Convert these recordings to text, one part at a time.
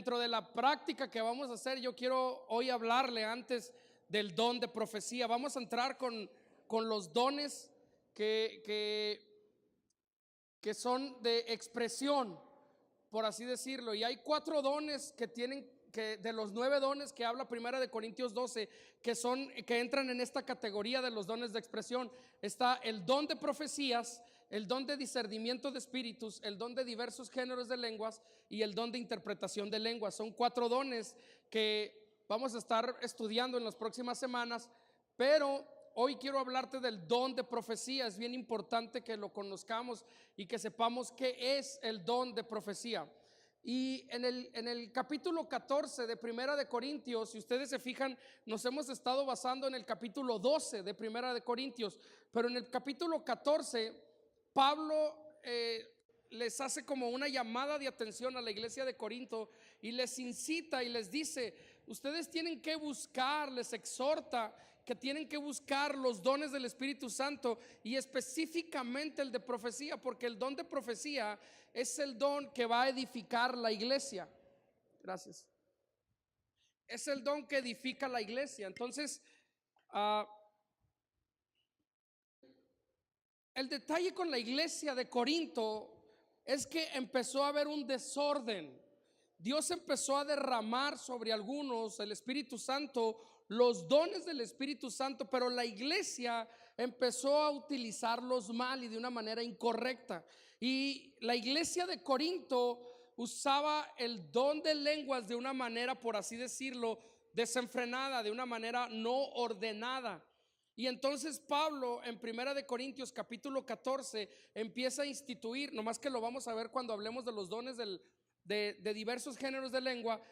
dentro de la práctica que vamos a hacer, yo quiero hoy hablarle antes del don de profecía. Vamos a entrar con los dones que son de expresión, por así decirlo. Y hay 4 dones que tienen, que de los 9 dones que habla Primera de Corintios 12, que entran en esta categoría de los dones de expresión. Está el don de profecías, el don de discernimiento de espíritus, el don de diversos géneros de lenguas y el don de interpretación de lenguas. Son 4 dones que vamos a estar estudiando en las próximas semanas, pero hoy quiero hablarte del don de profecía. Es bien importante que lo conozcamos y que sepamos qué es el don de profecía. Y en el capítulo 14 de Primera de Corintios, si ustedes se fijan, nos hemos estado basando en el capítulo 12 de Primera de Corintios, pero en el capítulo 14 Pablo les hace como una llamada de atención a la iglesia de Corinto y les incita y les dice: ustedes tienen que buscar, les exhorta que tienen que buscar los dones del Espíritu Santo, y específicamente el de profecía, porque el don de profecía es el don que va a edificar la iglesia. Gracias. Es el don que edifica la iglesia. Entonces, el detalle con la iglesia de Corinto es que empezó a haber un desorden. Dios empezó a derramar sobre algunos el Espíritu Santo, los dones del Espíritu Santo, pero la iglesia empezó a utilizarlos mal y de una manera incorrecta. Y la iglesia de Corinto usaba el don de lenguas de una manera, por así decirlo, desenfrenada, de una manera no ordenada. Y entonces Pablo en Primera de Corintios capítulo 14 empieza a instituir, nomás que lo vamos a ver cuando hablemos de los dones de diversos géneros de lengua,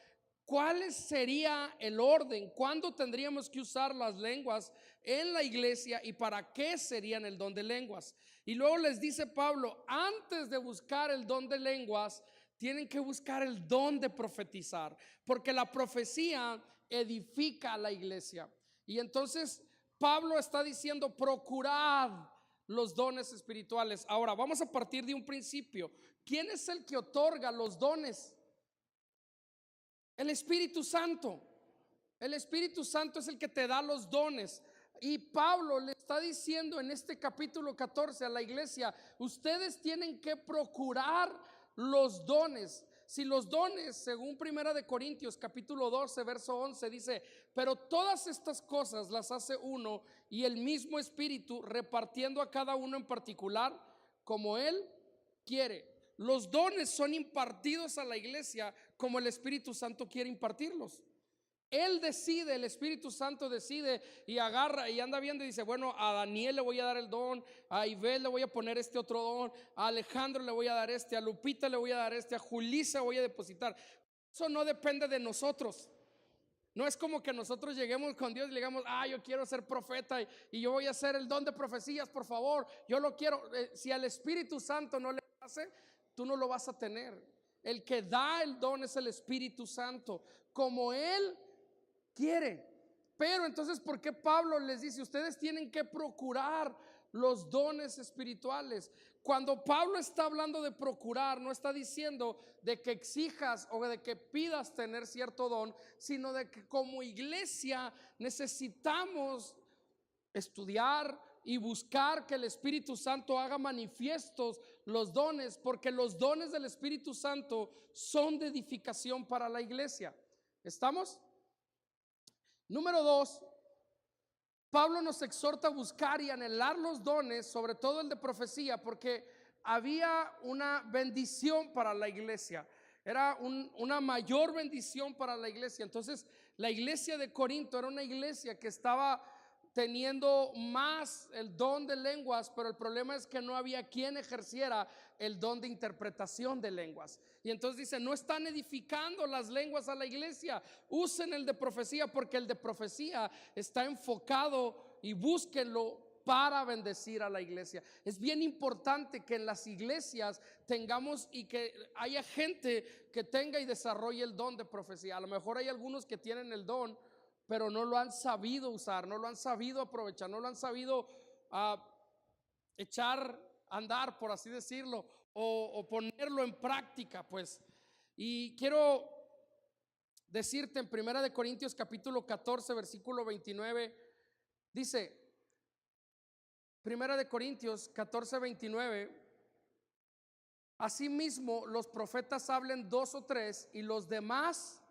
cuál sería el orden, cuándo tendríamos que usar las lenguas en la iglesia y para qué serían el don de lenguas. Y luego les dice Pablo: antes de buscar el don de lenguas, tienen que buscar el don de profetizar, porque la profecía edifica a la iglesia. Y entonces Pablo está diciendo: procurad los dones espirituales. Ahora vamos a partir de un principio. ¿Quién es el que otorga los dones? El Espíritu Santo. El Espíritu Santo es el que te da los dones. Y Pablo le está diciendo en este capítulo 14 a la iglesia: ustedes tienen que procurar los dones. Si los dones, según Primera de Corintios capítulo 12 verso 11 dice: pero todas estas cosas las hace uno y el mismo Espíritu, repartiendo a cada uno en particular como Él quiere. Los dones son impartidos a la iglesia como el Espíritu Santo quiere impartirlos. Él decide, el Espíritu Santo decide y agarra y anda viendo y dice: bueno, a Daniel le voy a dar el don, a Ibel le voy a poner este otro don, a Alejandro le voy a dar este, a Lupita le voy a dar este, a Julissa voy a depositar. Eso no depende de nosotros. No es como que nosotros lleguemos con Dios y le digamos: yo quiero ser profeta y yo voy a hacer el don de profecías, por favor, yo lo quiero. Si al Espíritu Santo no le hace, tú no lo vas a tener. El que da el don es el Espíritu Santo, como Él quiere. Pero entonces, ¿por qué Pablo les dice: ustedes tienen que procurar los dones espirituales? Cuando Pablo está hablando de procurar, no está diciendo de que exijas o de que pidas tener cierto don, sino de que como iglesia necesitamos estudiar y buscar que el Espíritu Santo haga manifiestos los dones, porque los dones del Espíritu Santo son de edificación para la iglesia. ¿Estamos? Número 2, Pablo nos exhorta a buscar y anhelar los dones, sobre todo el de profecía, porque había una bendición para la iglesia. Era una mayor bendición para la iglesia. Entonces la iglesia de Corinto era una iglesia que estaba teniendo más el don de lenguas, pero el problema es que no había quien ejerciera el don de interpretación de lenguas. Y entonces dice: no están edificando las lenguas a la iglesia, usen el de profecía, porque el de profecía está enfocado, y búsquenlo para bendecir a la iglesia. Es bien importante que en las iglesias tengamos y que haya gente que tenga y desarrolle el don de profecía. A lo mejor hay algunos que tienen el don, pero no lo han sabido usar, no lo han sabido aprovechar, no lo han sabido echar a andar, por así decirlo, o ponerlo en práctica, pues. Y quiero decirte en Primera de Corintios capítulo 14 versículo 29, dice, Primera de Corintios 14, 29, asimismo los profetas hablen 2 o 3 y los demás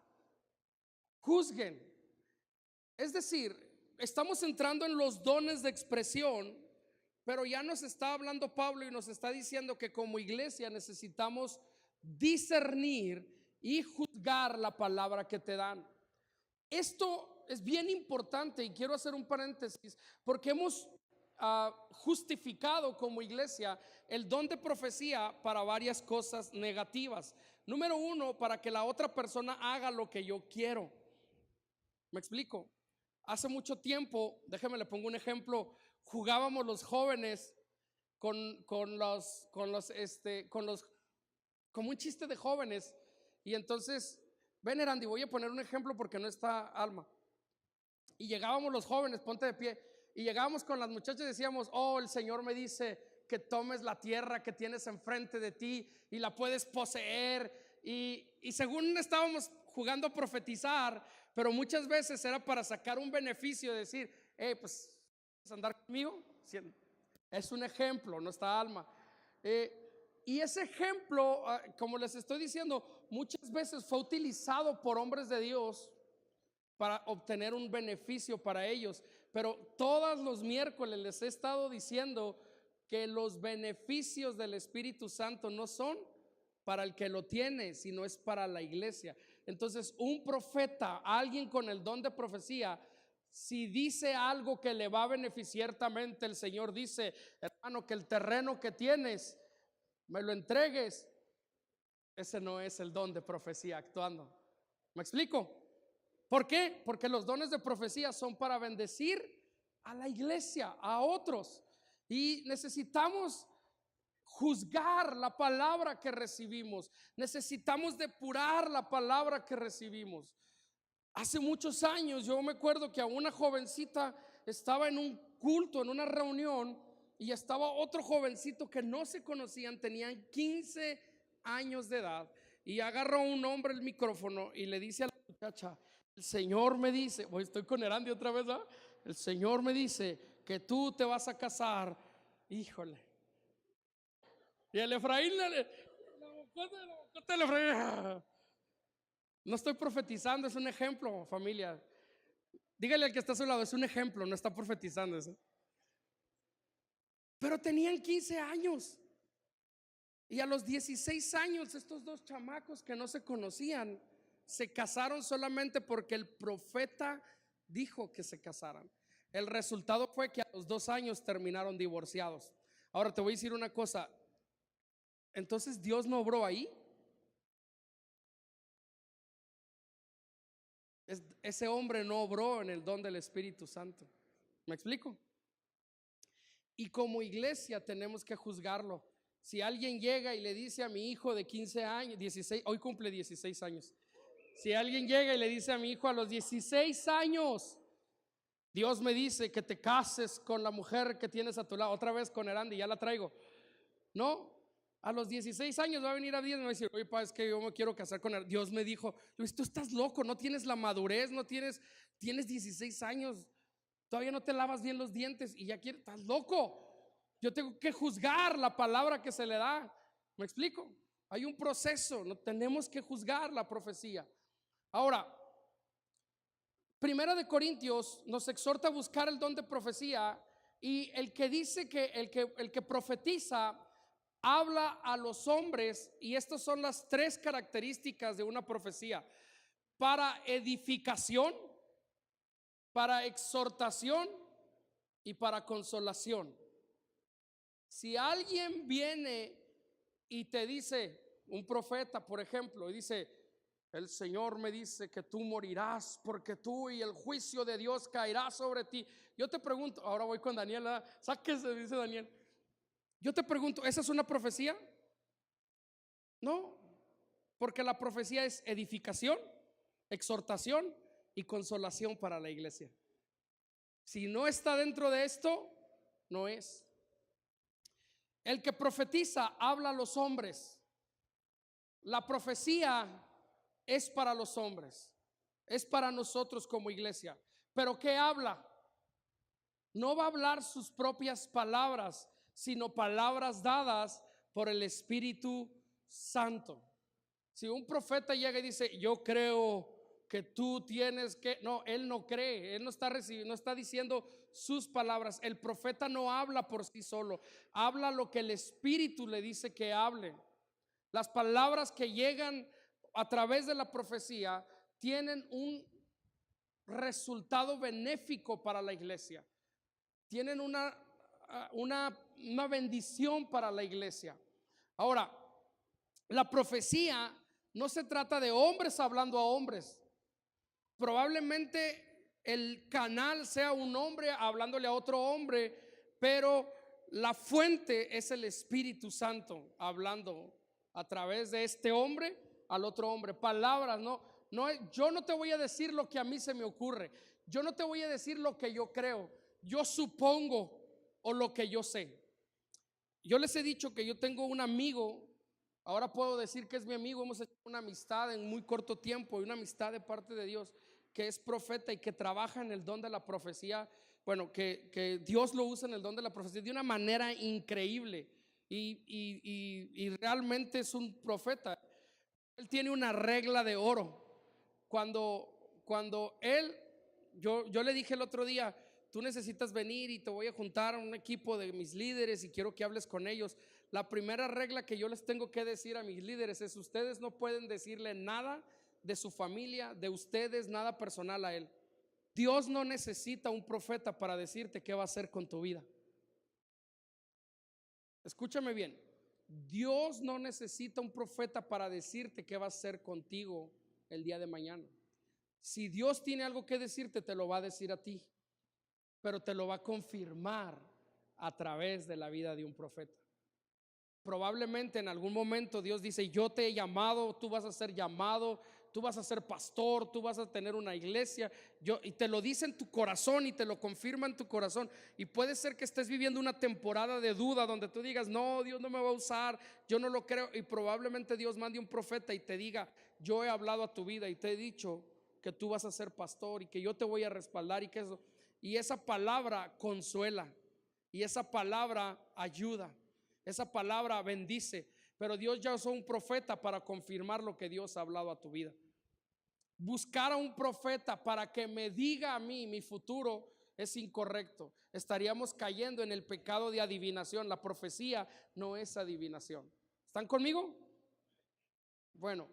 juzguen. Es decir, estamos entrando en los dones de expresión, pero ya nos está hablando Pablo y nos está diciendo que como iglesia necesitamos discernir y juzgar la palabra que te dan. Esto es bien importante y quiero hacer un paréntesis porque hemos justificado como iglesia el don de profecía para varias cosas negativas. Número uno, para que la otra persona haga lo que yo quiero. ¿Me explico? Hace mucho tiempo, déjeme le pongo un ejemplo, jugábamos los jóvenes como un chiste de jóvenes. Y entonces, ven Erandi, voy a poner un ejemplo porque no está Alma. Y llegábamos los jóvenes, ponte de pie, y llegábamos con las muchachas y decíamos, oh, el Señor me dice que tomes la tierra que tienes enfrente de ti y la puedes poseer. Y según estábamos jugando a profetizar, pero muchas veces era para sacar un beneficio, de decir, pues, ¿vas a andar conmigo? Es un ejemplo, no está Alma. Y ese ejemplo, como les estoy diciendo, muchas veces fue utilizado por hombres de Dios para obtener un beneficio para ellos. Pero todos los miércoles les he estado diciendo que los beneficios del Espíritu Santo no son para el que lo tiene, sino es para la iglesia. Entonces, un profeta, alguien con el don de profecía, si dice algo que le va a beneficiar, ciertamente el Señor dice, hermano, que el terreno que tienes me lo entregues. Ese no es el don de profecía actuando. ¿Me explico? ¿Por qué? Porque los dones de profecía son para bendecir a la iglesia, a otros. Y necesitamos juzgar la palabra que recibimos. Necesitamos depurar la palabra que recibimos. Hace muchos años yo me acuerdo que a una jovencita estaba en un culto, en una reunión, y estaba otro jovencito que no se conocían, tenían 15 años de edad, y agarró un hombre el micrófono y le dice a la muchacha, el Señor me dice, estoy con Erandi otra vez, ¿ah? El Señor me dice que tú te vas a casar. Híjole. Y el Efraín no estoy profetizando, es un ejemplo, familia. Dígale al que está a su lado, es un ejemplo, no está profetizando eso. Pero tenían 15 años. Y a los 16 años estos dos chamacos que no se conocían se casaron solamente porque el profeta dijo que se casaran. El resultado fue que a los 2 años terminaron divorciados. Ahora te voy a decir una cosa. Entonces Dios no obró ahí. Ese hombre no obró en el don del Espíritu Santo. ¿Me explico? Y como iglesia tenemos que juzgarlo. Si alguien llega y le dice a mi hijo de 15 años, 16, hoy cumple 16 años. Si alguien llega y le dice a mi hijo a los 16 años, Dios me dice que te cases con la mujer que tienes a tu lado. Otra vez con Erandi, ya la traigo. No, a los 16 años va a venir a Dios y me va a decir, oye, pa, es que yo me quiero casar con Erandi. Dios me dijo, Luis, tú estás loco, no tienes la madurez, tienes 16 años, todavía no te lavas bien los dientes y ya quieres, estás loco. Yo tengo que juzgar la palabra que se le da. ¿Me explico? Hay un proceso, no tenemos que juzgar la profecía. Ahora, Primera de Corintios nos exhorta a buscar el don de profecía, y el que dice que el que profetiza habla a los hombres, y estas son las 3 características de una profecía: para edificación, para exhortación y para consolación. Si alguien viene y te dice, un profeta por ejemplo, y dice, el Señor me dice que tú morirás porque tú y el juicio de Dios caerá sobre ti. Yo te pregunto, ahora voy con Daniel, sáquese, dice Daniel. Yo te pregunto, ¿esa es una profecía? No, porque la profecía es edificación, exhortación y consolación para la iglesia. Si no está dentro de esto, no es. El que profetiza habla a los hombres. La profecía es para los hombres. es para nosotros como iglesia. Pero ¿qué habla? No va a hablar sus propias palabras, sino palabras dadas por el Espíritu Santo. Si un profeta llega y dice, yo creo que tú tienes que, no, él no cree, él no está recibiendo, no está diciendo sus palabras. El profeta no habla por sí solo, habla lo que el Espíritu le dice que hable. Las palabras que llegan a través de la profecía tienen un resultado benéfico para la iglesia, tienen una bendición para la iglesia. Ahora, la profecía no se trata de hombres hablando a hombres. Probablemente el canal sea un hombre hablándole a otro hombre, pero la fuente es el Espíritu Santo hablando a través de este hombre al otro hombre. Palabras, yo no te voy a decir lo que a mí se me ocurre, yo no te voy a decir lo que yo creo, yo supongo o lo que yo sé. Yo les he dicho que yo tengo un amigo, ahora puedo decir que es mi amigo, hemos hecho una amistad en muy corto tiempo y una amistad de parte de Dios, que es profeta y que trabaja en el don de la profecía. Bueno, que Dios lo usa en el don de la profecía de una manera increíble y realmente es un profeta. Él tiene una regla de oro. Cuando yo le dije el otro día, tú necesitas venir y te voy a juntar a un equipo de mis líderes y quiero que hables con ellos. La primera regla que yo les tengo que decir a mis líderes es: ustedes no pueden decirle nada de su familia, de ustedes, nada personal a él. Dios no necesita un profeta para decirte qué va a hacer con tu vida. Escúchame bien, Dios no necesita un profeta para decirte qué va a hacer contigo el día de mañana. Si Dios tiene algo que decirte, te lo va a decir a ti, pero te lo va a confirmar a través de la vida de un profeta. Probablemente en algún momento Dios dice: yo te he llamado, tú vas a ser llamado, tú vas a ser pastor, tú vas a tener una iglesia, y te lo dice en tu corazón y te lo confirma en tu corazón. Y puede ser que estés viviendo una temporada de duda donde tú digas: no, Dios no me va a usar, yo no lo creo. Y probablemente Dios mande un profeta y te diga: yo he hablado a tu vida y te he dicho que tú vas a ser pastor y que yo te voy a respaldar y que eso. Y esa palabra consuela, y esa palabra ayuda, esa palabra bendice. Pero Dios ya usó un profeta para confirmar lo que Dios ha hablado a tu vida. Buscar a un profeta para que me diga a mí mi futuro es incorrecto. Estaríamos cayendo en el pecado de adivinación. La profecía no es adivinación. ¿Están conmigo? Bueno,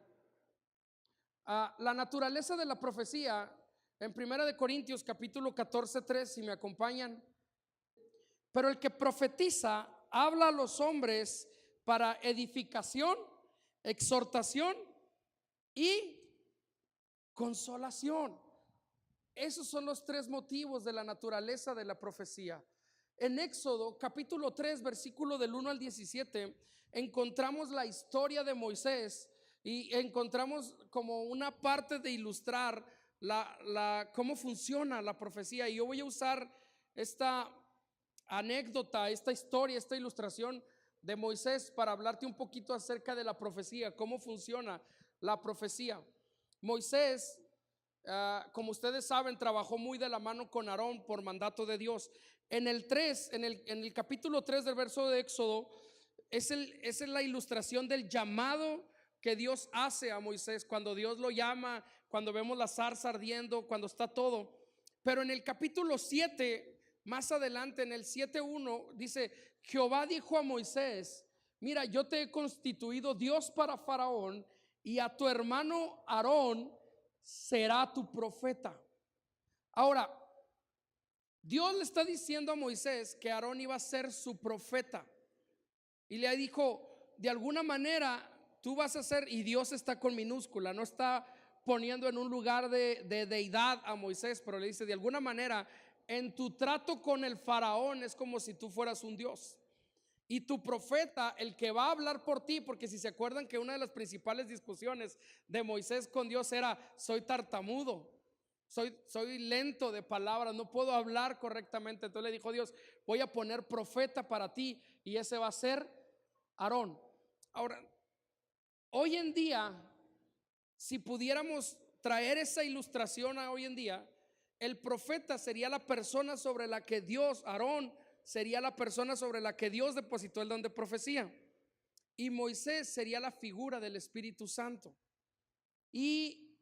la naturaleza de la profecía en 1 Corintios capítulo 14:3, si me acompañan. Pero el que profetiza habla a los hombres para edificación, exhortación y consolación. Esos son los tres motivos de la naturaleza de la profecía. En Éxodo capítulo 3 versículo del 1 al 17 encontramos la historia de Moisés y encontramos como una parte de ilustrar cómo funciona la profecía. Y yo voy a usar esta anécdota, esta historia, esta ilustración de Moisés para hablarte un poquito acerca de la profecía, cómo funciona la profecía. Moisés, como ustedes saben, trabajó muy de la mano con Aarón por mandato de Dios. En el capítulo 3 del verso de Éxodo es la ilustración del llamado que Dios hace a Moisés cuando Dios lo llama, cuando vemos la zarza ardiendo, cuando está todo. Pero en el capítulo 7, más adelante, en el 7:1 dice: Jehová dijo a Moisés: mira, yo te he constituido Dios para Faraón, y a tu hermano Aarón será tu profeta. Ahora, Dios le está diciendo a Moisés que Aarón iba a ser su profeta, y le dijo: de alguna manera tú vas a ser, y Dios está con minúscula, no está poniendo en un lugar de deidad a Moisés, pero le dice: de alguna manera en tu trato con el faraón es como si tú fueras un Dios, y tu profeta, el que va a hablar por ti, porque si se acuerdan que una de las principales discusiones de Moisés con Dios era: soy tartamudo, soy lento de palabras, no puedo hablar correctamente. Entonces le dijo Dios: voy a poner profeta para ti, y ese va a ser Aarón. Ahora, hoy en día, si pudiéramos traer esa ilustración a hoy en día, el profeta sería la persona sobre la que Dios, Aarón, sería la persona sobre la que Dios depositó el don de profecía. Y Moisés sería la figura del Espíritu Santo. Y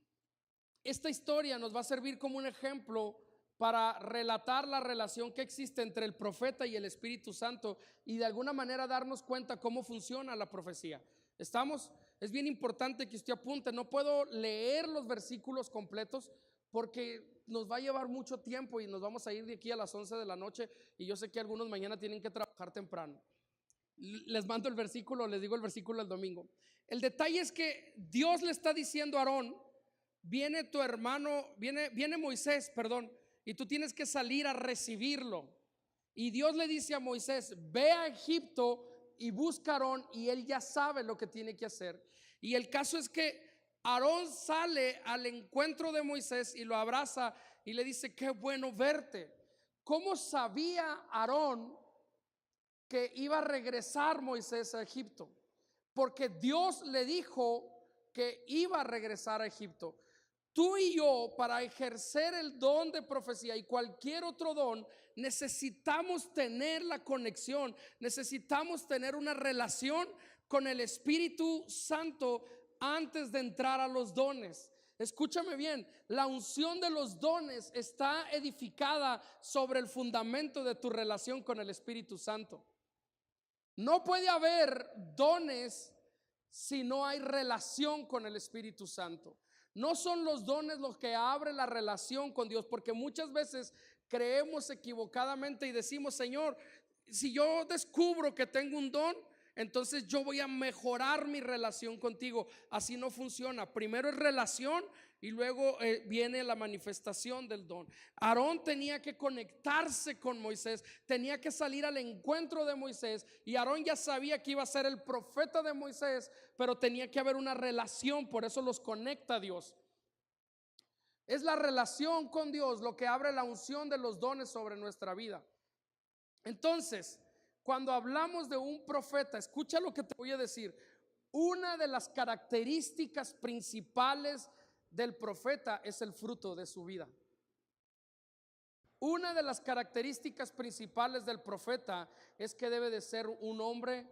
esta historia nos va a servir como un ejemplo para relatar la relación que existe entre el profeta y el Espíritu Santo y de alguna manera darnos cuenta cómo funciona la profecía. ¿Estamos? Es bien importante que usted apunte. No puedo leer los versículos completos porque nos va a llevar mucho tiempo y nos vamos a ir de aquí a las 11 de la noche y yo sé que algunos mañana tienen que trabajar temprano. Les mando el versículo, les digo el versículo el domingo. El detalle es que Dios le está diciendo a Aarón: viene tu hermano, viene Moisés, perdón, y tú tienes que salir a recibirlo. Y Dios le dice a Moisés: ve a Egipto y busca a Aarón, y él ya sabe lo que tiene que hacer. Y el caso es que Aarón sale al encuentro de Moisés y lo abraza y le dice: qué bueno verte. ¿Cómo sabía Aarón que iba a regresar Moisés a Egipto? Porque Dios le dijo que iba a regresar a Egipto. Tú y yo, para ejercer el don de profecía y cualquier otro don, necesitamos tener la conexión, necesitamos tener una relación con el Espíritu Santo antes de entrar a los dones. Escúchame bien, la unción de los dones está edificada sobre el fundamento de tu relación con el Espíritu Santo. No puede haber dones si no hay relación con el Espíritu Santo. No son los dones los que abren la relación con Dios, porque muchas veces creemos equivocadamente y decimos: Señor, si yo descubro que tengo un don, entonces yo voy a mejorar mi relación contigo. Así no funciona. Primero es relación y luego viene la manifestación del don. Aarón tenía que conectarse con Moisés, tenía que salir al encuentro de Moisés, y Aarón ya sabía que iba a ser el profeta de Moisés, pero tenía que haber una relación. Por eso los conecta Dios. Es la relación con Dios lo que abre la unción de los dones sobre nuestra vida. Entonces, cuando hablamos de un profeta, escucha lo que te voy a decir. Una de las características principales del profeta es el fruto de su vida. Una de las características principales del profeta es que debe de ser un hombre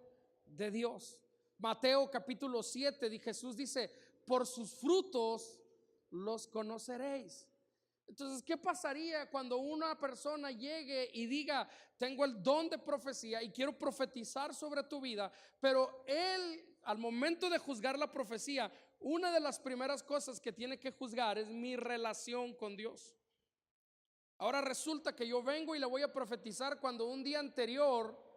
de Dios. Mateo capítulo 7, Jesús dice: por sus frutos los conoceréis. Entonces, ¿qué pasaría cuando una persona llegue y diga: tengo el don de profecía y quiero profetizar sobre tu vida, pero él, al momento de juzgar la profecía, una de las primeras cosas que tiene que juzgar es mi relación con Dios? Ahora resulta que yo vengo y le voy a profetizar cuando un día anterior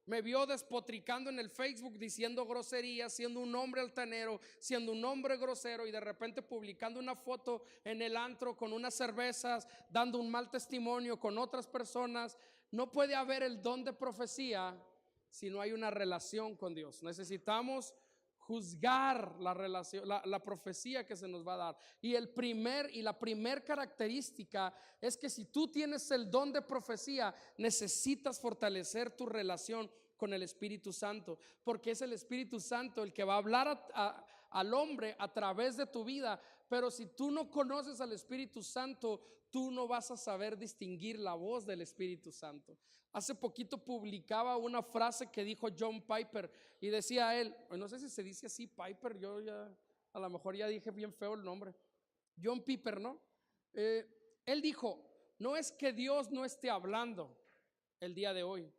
me vio despotricando en el Facebook, diciendo groserías, siendo un hombre altanero, siendo un hombre grosero, y de repente publicando una foto en el antro con unas cervezas, dando un mal testimonio con otras personas. No puede haber el don de profecía si no hay una relación con Dios. Necesitamos juzgar la relación, la profecía que se nos va a dar. Y la primer característica es que si tú tienes el don de profecía, necesitas fortalecer tu relación con el Espíritu Santo, porque es el Espíritu Santo el que va a hablar al hombre a través de tu vida. Pero si tú no conoces al Espíritu Santo, tú no vas a saber distinguir la voz del Espíritu Santo. Hace poquito publicaba una frase que dijo John Piper y decía él, no sé si se dice así, Piper, yo ya a lo mejor ya dije bien feo el nombre, John Piper, ¿no? Él dijo: no es que Dios no esté hablando el día de hoy,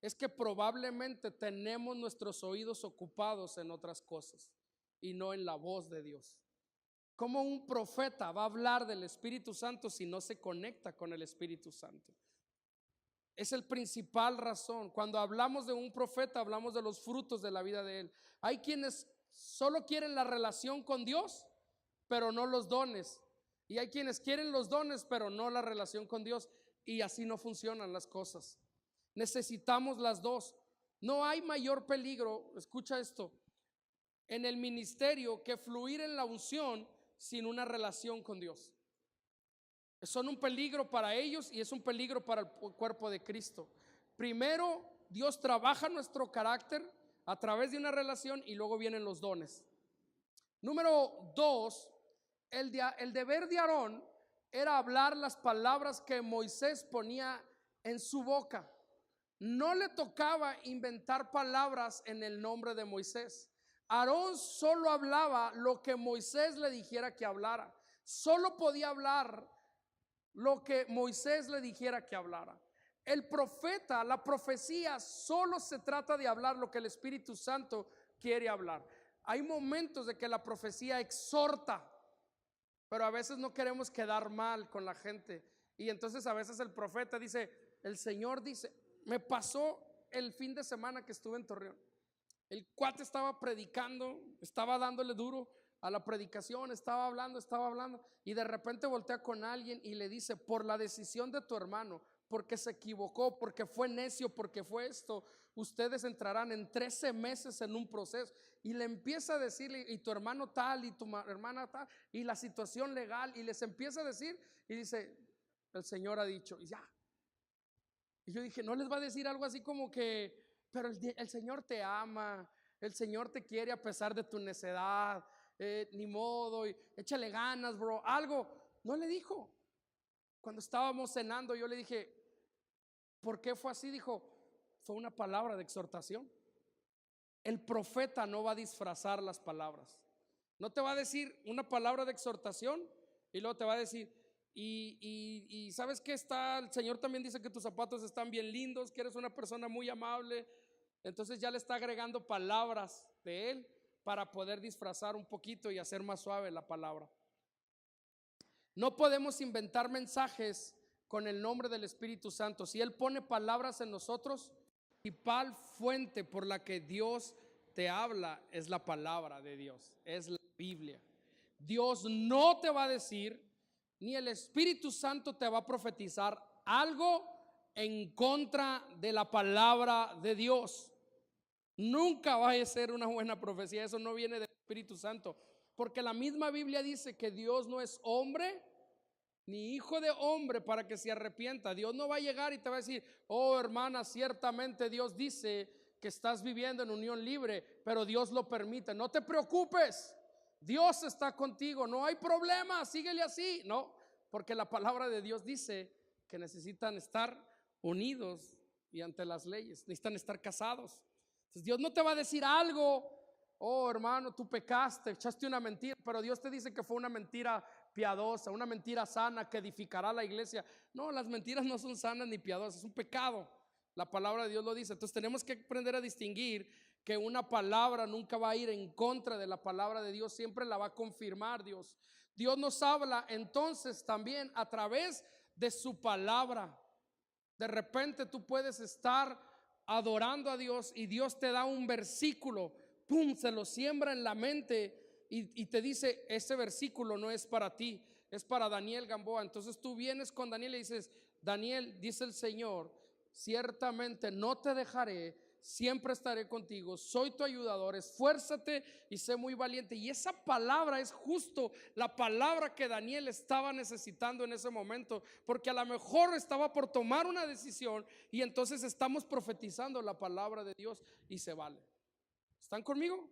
es que probablemente tenemos nuestros oídos ocupados en otras cosas y no en la voz de Dios. ¿Cómo un profeta va a hablar del Espíritu Santo si no se conecta con el Espíritu Santo? Es el principal razón. Cuando hablamos de un profeta, hablamos de los frutos de la vida de él. Hay quienes solo quieren la relación con Dios, pero no los dones. Y hay quienes quieren los dones, pero no la relación con Dios. Y así no funcionan las cosas. Necesitamos las dos. No hay mayor peligro, escucha esto, en el ministerio que fluir en la unción sin una relación con Dios. Son un peligro para ellos y es un peligro para el cuerpo de Cristo. Primero, Dios trabaja nuestro carácter a través de una relación y luego vienen los dones. Número 2, el deber de Aarón era hablar las palabras que Moisés ponía en su boca. No le tocaba inventar palabras en el nombre de Moisés. Aarón solo hablaba lo que Moisés le dijera que hablara. Solo podía hablar lo que Moisés le dijera que hablara. El profeta, la profecía, solo se trata de hablar lo que el Espíritu Santo quiere hablar. Hay momentos de que la profecía exhorta, pero a veces no queremos quedar mal con la gente. Y entonces a veces el profeta dice, el Señor dice, me pasó el fin de semana que estuve en Torreón. El cuate estaba predicando, estaba dándole duro a la predicación, estaba hablando, y de repente voltea con alguien y le dice, por la decisión de tu hermano, porque se equivocó, porque fue necio, porque fue esto, ustedes entrarán en 13 meses en un proceso. Y le empieza a decirle, y tu hermano tal, y tu hermana tal, y la situación legal, y les empieza a decir, y dice, el Señor ha dicho, y ya. Y yo dije, no les va a decir algo así como que, pero el Señor te ama, el Señor te quiere a pesar de tu necedad, ni modo, y échale ganas, bro, algo. No le dijo. Cuando estábamos cenando, yo le dije, ¿por qué fue así? Dijo, fue una palabra de exhortación. El profeta no va a disfrazar las palabras. No te va a decir una palabra de exhortación y luego te va a decir, y sabes que está, el Señor también dice que tus zapatos están bien lindos, que eres una persona muy amable. Entonces ya le está agregando palabras de él para poder disfrazar un poquito y hacer más suave la palabra. No podemos inventar mensajes con el nombre del Espíritu Santo. Si Él pone palabras en nosotros, la principal fuente por la que Dios te habla es la palabra de Dios, es la Biblia. Dios no te va a decir, ni el Espíritu Santo te va a profetizar algo en contra de la palabra de Dios. Nunca va a ser una buena profecía, eso no viene del Espíritu Santo, porque la misma Biblia dice que Dios no es hombre ni hijo de hombre para que se arrepienta. Dios no va a llegar y te va a decir, oh hermana, ciertamente Dios dice que estás viviendo en unión libre, pero Dios lo permite. No te preocupes, Dios está contigo, no hay problema, síguele así. No, porque la palabra de Dios dice que necesitan estar unidos y ante las leyes, necesitan estar casados. Entonces Dios no te va a decir algo, oh hermano, tú pecaste, echaste una mentira, pero Dios te dice que fue una mentira piadosa, una mentira sana que edificará la iglesia. No, las mentiras no son sanas ni piadosas, es un pecado. La palabra de Dios lo dice. Entonces tenemos que aprender a distinguir que una palabra nunca va a ir en contra de la palabra de Dios, siempre la va a confirmar Dios. Dios nos habla entonces también a través de su palabra. De repente tú puedes estar adorando a Dios y Dios te da un versículo, pum, se lo siembra en la mente y te dice, ese versículo no es para ti, es para Daniel Gamboa. Entonces tú vienes con Daniel y dices, Daniel, dice el Señor, ciertamente no te dejaré, siempre estaré contigo, soy tu ayudador, esfuérzate y sé muy valiente. Y esa palabra es justo la palabra que Daniel estaba necesitando en ese momento, porque a lo mejor estaba por tomar una decisión y entonces estamos profetizando la palabra de Dios y se vale. ¿Están conmigo?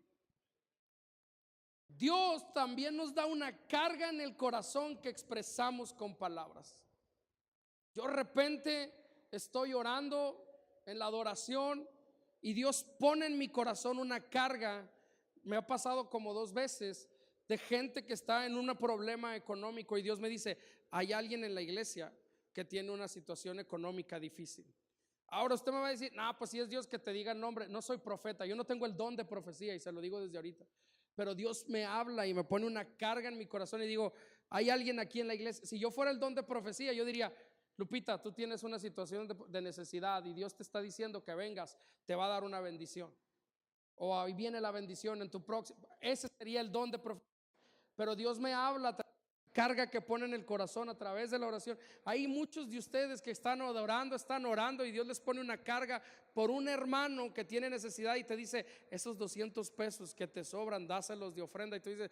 Dios también nos da una carga en el corazón que expresamos con palabras. Yo de repente estoy orando en la adoración y Dios pone en mi corazón una carga. Me ha pasado como 2 veces de gente que está en un problema económico y Dios me dice, hay alguien en la iglesia que tiene una situación económica difícil. Ahora usted me va a decir, no, pues si es Dios que te diga el nombre. No soy profeta, yo no tengo el don de profecía y se lo digo desde ahorita. Pero Dios me habla y me pone una carga en mi corazón y digo, hay alguien aquí en la iglesia. Si yo fuera el don de profecía, yo diría, Lupita, tú tienes una situación de necesidad y Dios te está diciendo que vengas, te va a dar una bendición. O ahí viene la bendición en tu próximo. Ese sería el don de profecía. Pero Dios me habla, carga que pone en el corazón a través de la oración. Hay muchos de ustedes que están orando y Dios les pone una carga por un hermano que tiene necesidad y te dice: esos 200 pesos que te sobran, dáselos de ofrenda. Y tú dices: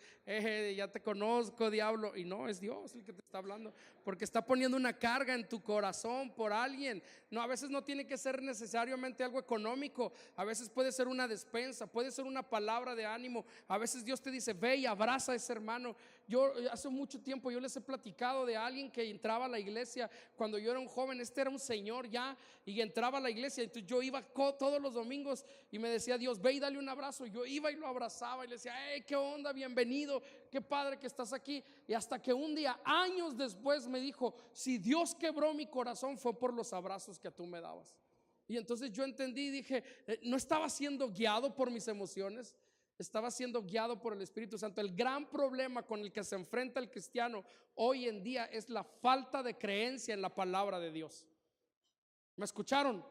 ya te conozco, diablo. Y no, es Dios el que te está hablando, porque está poniendo una carga en tu corazón por alguien. No, a veces no tiene que ser necesariamente algo económico. A veces puede ser una despensa, puede ser una palabra de ánimo. A veces Dios te dice: ve y abraza a ese hermano. Yo hace mucho tiempo yo les he platicado de alguien que entraba a la iglesia cuando yo era un joven. Este era un señor ya, y entraba a la iglesia. Entonces yo iba todos los domingos y me decía: Dios, ve y dale un abrazo. Yo iba y lo abrazaba y le decía: hey, qué onda, bienvenido, qué padre que estás aquí. Y hasta que un día, años después, me dijo: si Dios quebró mi corazón fue por los abrazos que tú me dabas. Y entonces yo entendí y dije: no estaba siendo guiado por mis emociones, estaba siendo guiado por el Espíritu Santo. El gran problema con el que se enfrenta el cristiano hoy en día es la falta de creencia en la palabra de Dios. ¿Me escucharon?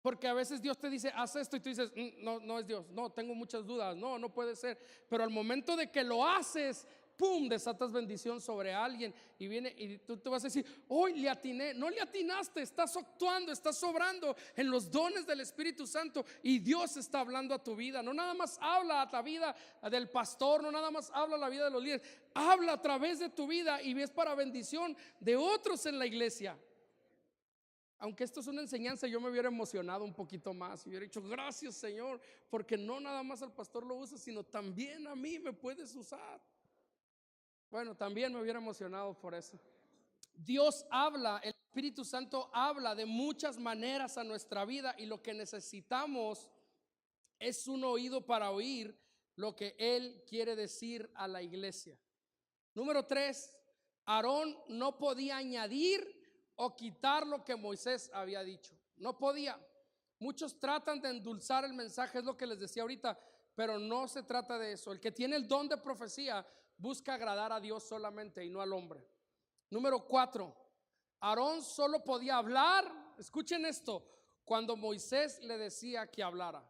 Porque a veces Dios te dice: haz esto, y tú dices: no, no es Dios, no, tengo muchas dudas, no, no puede ser. Pero al momento de que lo haces, pum, desatas bendición sobre alguien, y viene y tú te vas a decir: hoy le atiné. No le atinaste, estás actuando, estás sobrando en los dones del Espíritu Santo, y Dios está hablando a tu vida. No nada más habla a la vida del pastor, no nada más habla a la vida de los líderes, habla a través de tu vida y ves para bendición de otros en la iglesia. Aunque esto es una enseñanza, yo me hubiera emocionado un poquito más y hubiera dicho: gracias, Señor, porque no nada más al pastor lo usas, sino también a mí me puedes usar. Bueno, también me hubiera emocionado por eso. Dios habla, el Espíritu Santo habla de muchas maneras a nuestra vida, y lo que necesitamos es un oído para oír lo que Él quiere decir a la iglesia. Número 3, Aarón no podía añadir o quitar lo que Moisés había dicho. No podía. Muchos tratan de endulzar el mensaje, es lo que les decía ahorita, pero no se trata de eso. El que tiene el don de profecía busca agradar a Dios solamente y no al hombre. Número 4, Aarón solo podía hablar, escuchen esto, cuando Moisés le decía que hablara.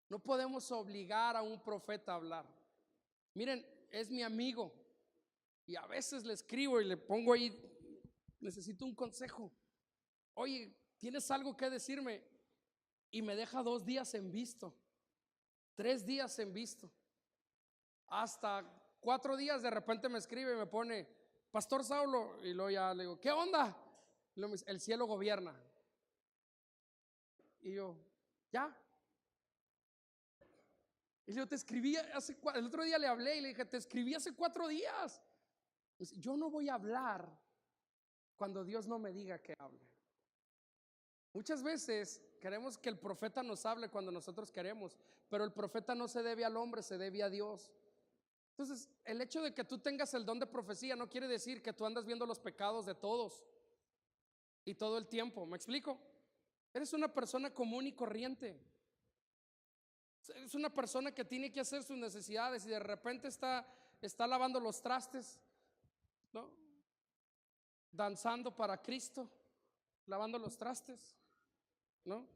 No podemos obligar a un profeta a hablar. Miren, es mi amigo, y a veces le escribo y le pongo ahí: necesito un consejo. Oye, ¿tienes algo que decirme? Y me deja 2 días en visto, 3 días en visto, hasta 4 días. De repente me escribe y me pone: Pastor Saulo. Y luego ya le digo: ¿qué onda? Y luego me dice: el cielo gobierna. Y yo: ya. Y yo: te escribí el otro día le hablé y le dije: te escribí hace 4 días. Dice: yo no voy a hablar cuando Dios no me diga que hable. Muchas veces queremos que el profeta nos hable cuando nosotros queremos, pero el profeta no se debe al hombre, se debe a Dios. Entonces, el hecho de que tú tengas el don de profecía no quiere decir que tú andas viendo los pecados de todos y todo el tiempo. ¿Me explico? Eres una persona común y corriente. Eres una persona que tiene que hacer sus necesidades, y de repente está lavando los trastes, ¿no? Danzando para Cristo, lavando los trastes, ¿no?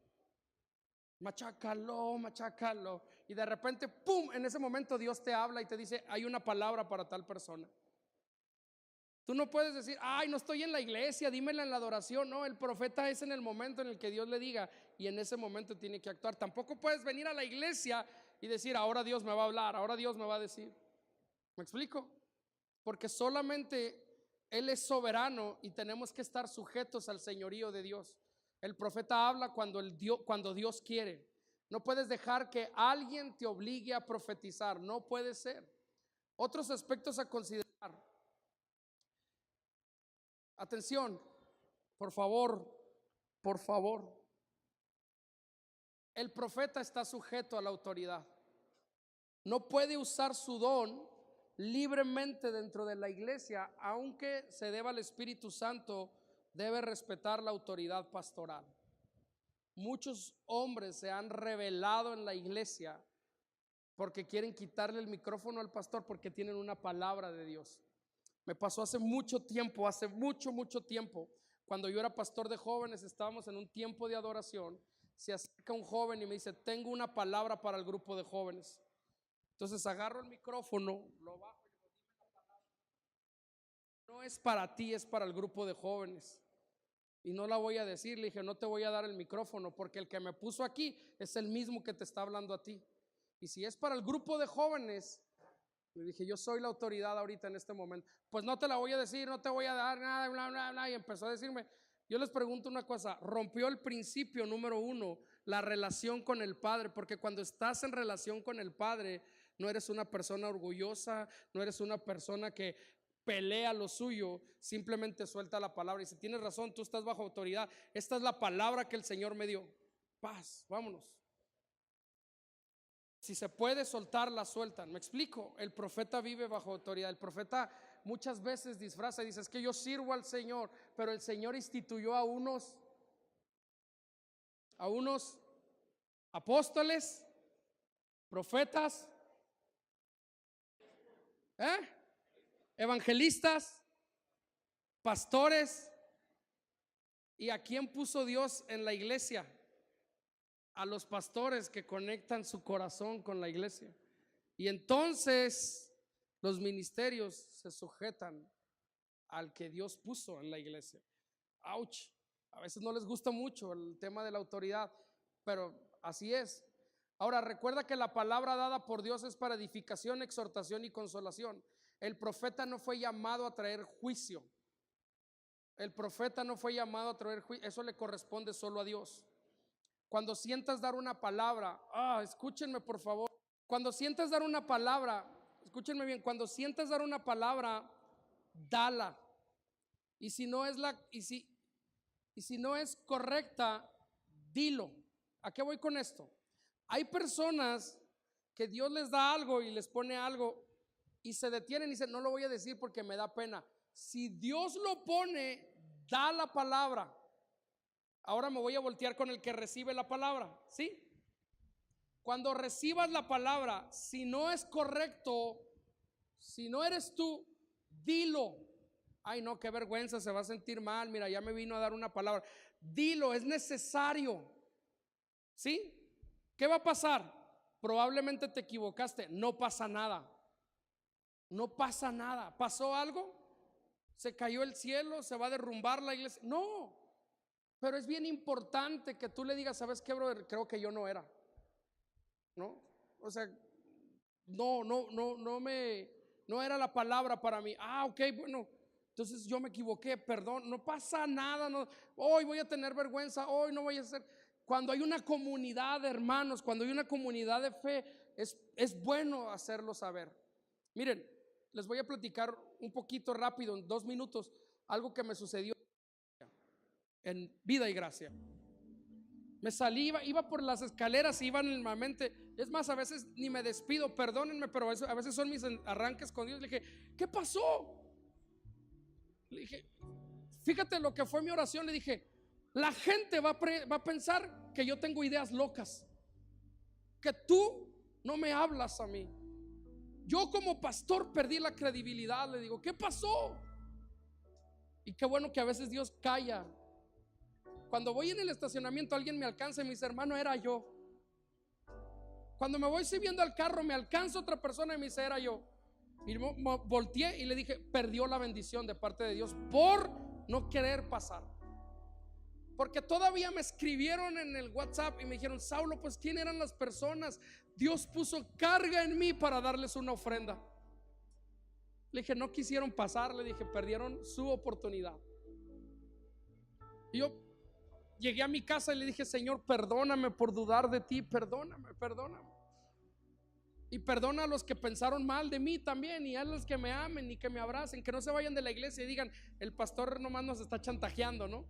Machácalo, machácalo. Y de repente, pum, en ese momento Dios te habla y te dice: hay una palabra para tal persona. Tú no puedes decir: ay, no estoy en la iglesia, dímela en la adoración. No, el profeta es en el momento en el que Dios le diga, y en ese momento tiene que actuar. Tampoco puedes venir a la iglesia y decir: ahora Dios me va a hablar, ahora Dios me va a decir. ¿Me explico? Porque solamente Él es soberano y tenemos que estar sujetos al señorío de Dios. El profeta habla cuando Dios quiere. No puedes dejar que alguien te obligue a profetizar, no puede ser. Otros aspectos a considerar. Atención, por favor, por favor. El profeta está sujeto a la autoridad. No puede usar su don libremente dentro de la iglesia, aunque se deba al Espíritu Santo, debe respetar la autoridad pastoral. Muchos hombres se han rebelado en la iglesia porque quieren quitarle el micrófono al pastor porque tienen una palabra de Dios. Me pasó hace mucho tiempo, mucho tiempo, cuando yo era pastor de jóvenes. Estábamos en un tiempo de adoración. Se acerca un joven y me dice: tengo una palabra para el grupo de jóvenes. Entonces agarro el micrófono, lo bajo y le digo: dime la palabra. No es para ti, es para el grupo de jóvenes. y no la voy a decir. Le dije, no te voy a dar el micrófono porque el que me puso aquí es el mismo que te está hablando a ti. Y si es para el grupo de jóvenes, le dije, yo soy la autoridad ahorita en este momento. Pues no te la voy a decir, no te voy a dar nada, bla, bla, bla. Y empezó a decirme, yo les pregunto una cosa, rompió el principio número 1, la relación con el Padre, porque cuando estás en relación con el Padre, no eres una persona orgullosa, no eres una persona que pelea lo suyo, simplemente suelta la palabra y si tienes razón, tú estás bajo autoridad. Esta es la palabra que el Señor me dio. Paz, vámonos. Si se puede soltar, la sueltan. Me explico, el profeta vive bajo autoridad. El profeta muchas veces disfraza y dice, es que yo sirvo al Señor, pero el Señor instituyó a unos apóstoles, profetas, evangelistas, pastores. ¿Y a quién puso Dios en la iglesia? A los pastores que conectan su corazón con la iglesia. Y entonces los ministerios se sujetan al que Dios puso en la iglesia. Ouch. A veces no les gusta mucho el tema de la autoridad, pero así es. Ahora recuerda que la palabra dada por Dios es para edificación, exhortación y consolación. El profeta no fue llamado a traer juicio. El profeta no fue llamado a traer juicio. Eso le corresponde solo a Dios. Cuando sientas dar una palabra, escúchenme por favor. Cuando sientas dar una palabra, escúchenme bien, cuando sientas dar una palabra, dala. Y si no es correcta, dilo. ¿A qué voy con esto? Hay personas que Dios les da algo y les pone algo y se detienen y dicen, no lo voy a decir porque me da pena. Si Dios lo pone, da la palabra. Ahora me voy a voltear con el que recibe la palabra, ¿sí? Cuando recibas la palabra, si no es correcto, si no eres tú, dilo. Ay, no, qué vergüenza, se va a sentir mal. Mira, ya me vino a dar una palabra. Dilo, es necesario. ¿Sí? ¿Qué va a pasar? Probablemente te equivocaste. No pasa nada. No pasa nada. ¿Pasó algo? ¿Se cayó el cielo? ¿Se va a derrumbar la iglesia? No. Pero es bien importante que tú le digas, ¿sabes qué, brother? Creo que yo no era. ¿No? O sea, no era la palabra para mí. Ok, bueno, entonces yo me equivoqué, perdón, no pasa nada, no, hoy voy a tener vergüenza, hoy no voy a hacer. Cuando hay una comunidad de hermanos, cuando hay una comunidad de fe, es bueno hacerlo saber. Miren, les voy a platicar un poquito rápido, en 2 minutos, algo que me sucedió en Vida y Gracia. Me salí, iba por las escaleras, iba normalmente. Es más, a veces ni me despido, perdónenme, pero a veces son mis arranques con Dios. Le dije, ¿qué pasó? Le dije, fíjate lo que fue mi oración. Le dije, la gente va a pensar que yo tengo ideas locas, que tú no me hablas a mí. Yo como pastor perdí la credibilidad. Le digo, ¿qué pasó? Y qué bueno que a veces Dios calla. Cuando voy en el estacionamiento, alguien me alcanza y me dice, hermano, era yo. Cuando me voy subiendo al carro, me alcanza otra persona y me dice, era yo. Y volteé y le dije, perdió la bendición de parte de Dios por no querer pasar. Porque todavía me escribieron en el WhatsApp y me dijeron, Saulo, pues ¿quién eran las personas? Dios puso carga en mí para darles una ofrenda. Le dije, no quisieron pasar. Le dije, perdieron su oportunidad. Y yo llegué a mi casa y le dije, Señor, perdóname por dudar de ti, perdóname. Y perdona a los que pensaron mal de mí también, y a los que me amen y que me abracen, que no se vayan de la iglesia y digan, el pastor nomás nos está chantajeando, ¿no?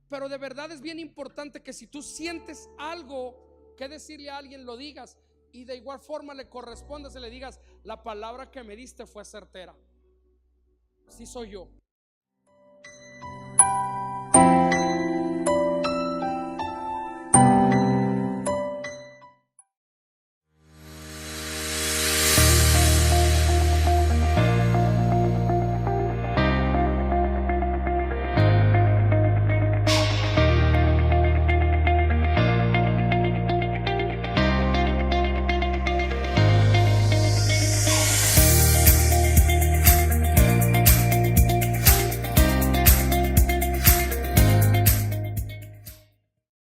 Pero de verdad es bien importante que si tú sientes algo que decirle a alguien, lo digas, y de igual forma le correspondas y le digas, la palabra que me diste fue certera. Sí soy yo.